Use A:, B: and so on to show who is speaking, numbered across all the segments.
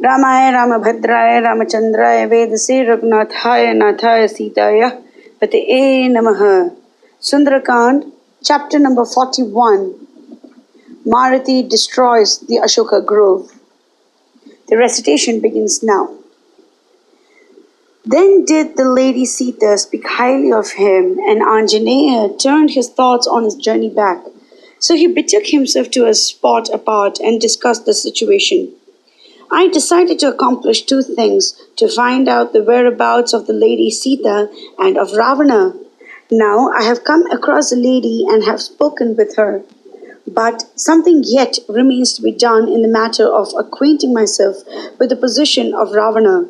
A: Ramaya Ramabhadraya Ramachandraya Vedase Raghunathaya Nathaya Sitaya Pataye Namaha. Sundarakand, chapter number 41. Maruti destroys the Asoka grove. The recitation begins now. Then did the lady Sita speak highly of him, and Anjaneya turned his thoughts on his journey back. So he betook himself to a spot apart and discussed the situation. I decided to accomplish two things: to find out the whereabouts of the lady Sita and of Ravana. Now I have come across the lady and have spoken with her. But something yet remains to be done in the matter of acquainting myself with the position of Ravana.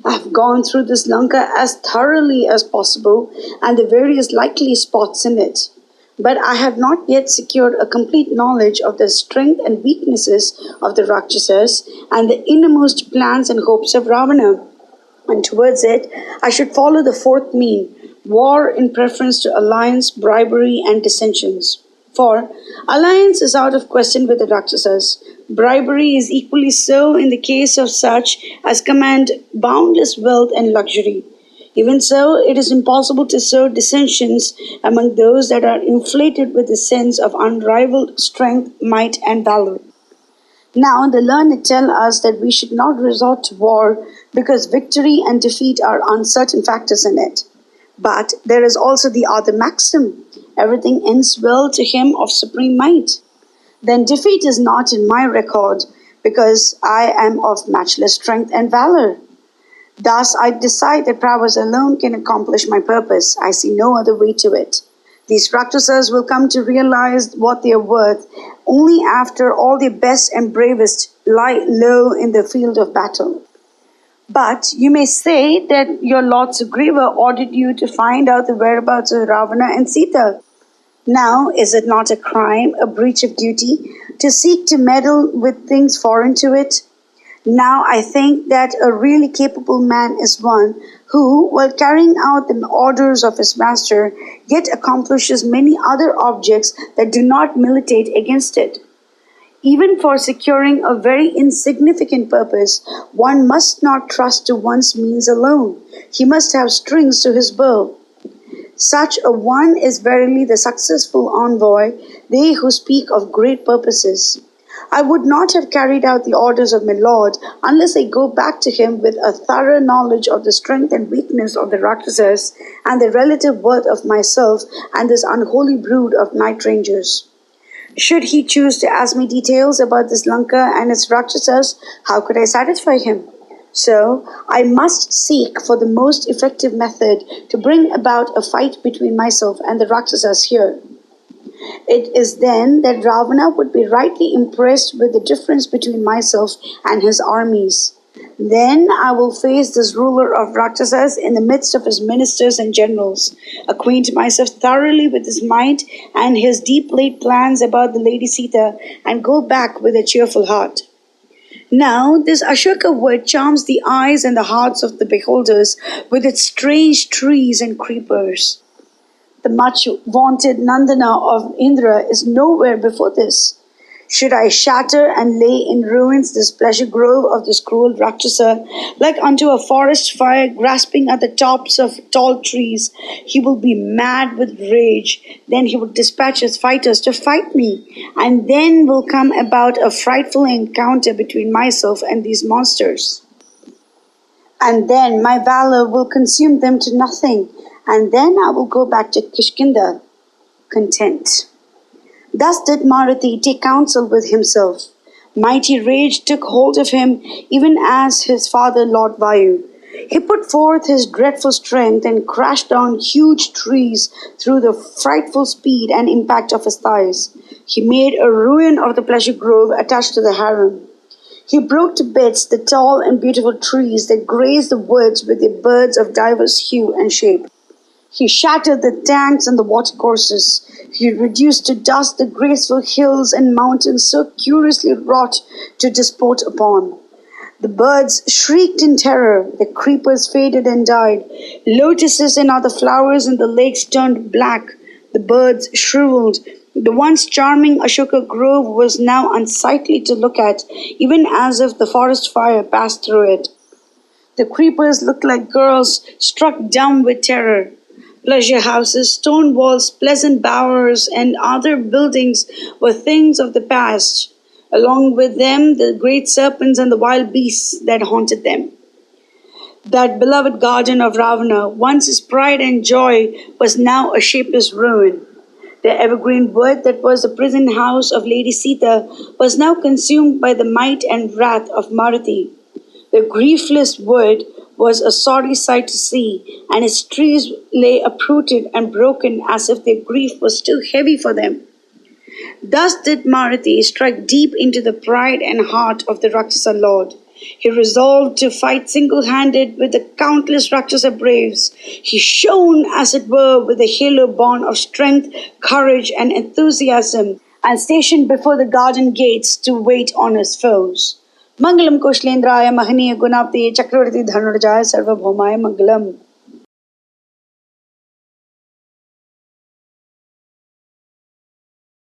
A: I have gone through this Lanka as thoroughly as possible and the various likely spots in it. But I have not yet secured a complete knowledge of the strength and weaknesses of the Rakshasas and the innermost plans and hopes of Ravana. And towards it, I should follow the fourth mean: war in preference to alliance, bribery, and dissensions. For alliance is out of question with the Rakshasas. Bribery is equally so in the case of such as command boundless wealth and luxury. Even so, it is impossible to sow dissensions among those that are inflated with the sense of unrivaled strength, might, and valor. Now, the learned tell us that we should not resort to war because victory and defeat are uncertain factors in it. But there is also the other maxim: everything ends well to him of supreme might. Then defeat is not in my record because I am of matchless strength and valor. Thus, I decide that prowess alone can accomplish my purpose. I see no other way to it. These Rakshasas will come to realize what they are worth only after all their best and bravest lie low in the field of battle. But you may say that your Lord Sugriva ordered you to find out the whereabouts of Ravana and Sita. Now, is it not a crime, a breach of duty, to seek to meddle with things foreign to it? Now I think that a really capable man is one who, while carrying out the orders of his master, yet accomplishes many other objects that do not militate against it. Even for securing a very insignificant purpose, one must not trust to one's means alone. He must have strings to his bow. Such a one is verily the successful envoy, they who speak of great purposes. I would not have carried out the orders of my Lord unless I go back to him with a thorough knowledge of the strength and weakness of the Rakshasas and the relative worth of myself and this unholy brood of night rangers. Should he choose to ask me details about this Lanka and its Rakshasas, how could I satisfy him? So, I must seek for the most effective method to bring about a fight between myself and the Rakshasas here. It is then that Ravana would be rightly impressed with the difference between myself and his armies. Then I will face this ruler of Rakshasas in the midst of his ministers and generals, acquaint myself thoroughly with his might and his deep-laid plans about the lady Sita, and go back with a cheerful heart. Now, this Asoka wood charms the eyes and the hearts of the beholders with its strange trees and creepers. The much vaunted Nandana of Indra is nowhere before this. Should I shatter and lay in ruins this pleasure grove of this cruel Rakshasa, like unto a forest fire grasping at the tops of tall trees, he will be mad with rage. Then he will dispatch his fighters to fight me, and then will come about a frightful encounter between myself and these monsters. And then my valor will consume them to nothing, and then I will go back to Kishkinda, content. Thus did Maruti take counsel with himself. Mighty rage took hold of him, even as his father Lord Vayu. He put forth his dreadful strength and crashed down huge trees through the frightful speed and impact of his thighs. He made a ruin of the pleasure grove attached to the harem. He broke to bits the tall and beautiful trees that grazed the woods with their birds of diverse hue and shape. He shattered the tanks and the watercourses. He reduced to dust the graceful hills and mountains so curiously wrought to disport upon. The birds shrieked in terror, the creepers faded and died, lotuses and other flowers in the lakes turned black, the birds shriveled, The once charming Ashoka grove was now unsightly to look at, even as if the forest fire passed through it. The creepers looked like girls struck dumb with terror. Pleasure houses, stone walls, pleasant bowers, and other buildings were things of the past. Along with them, the great serpents and the wild beasts that haunted them. That beloved garden of Ravana, once his pride and joy, was now a shapeless ruin. The evergreen wood that was the prison house of Lady Sita was now consumed by the might and wrath of Marathi. The griefless wood was a sorry sight to see, and its trees lay uprooted and broken as if their grief was too heavy for them. Thus did Marathi strike deep into the pride and heart of the Rakshasa lord. He resolved to fight single handed with the countless Rakshasa braves. He shone, as it were, with a halo born of strength, courage, and enthusiasm, and stationed before the garden gates to wait on his foes. Mangalam Kushlendraya Mahaniya Gunapti Chakravarti Dhanurjaya Sarvabhaumaya Mangalam.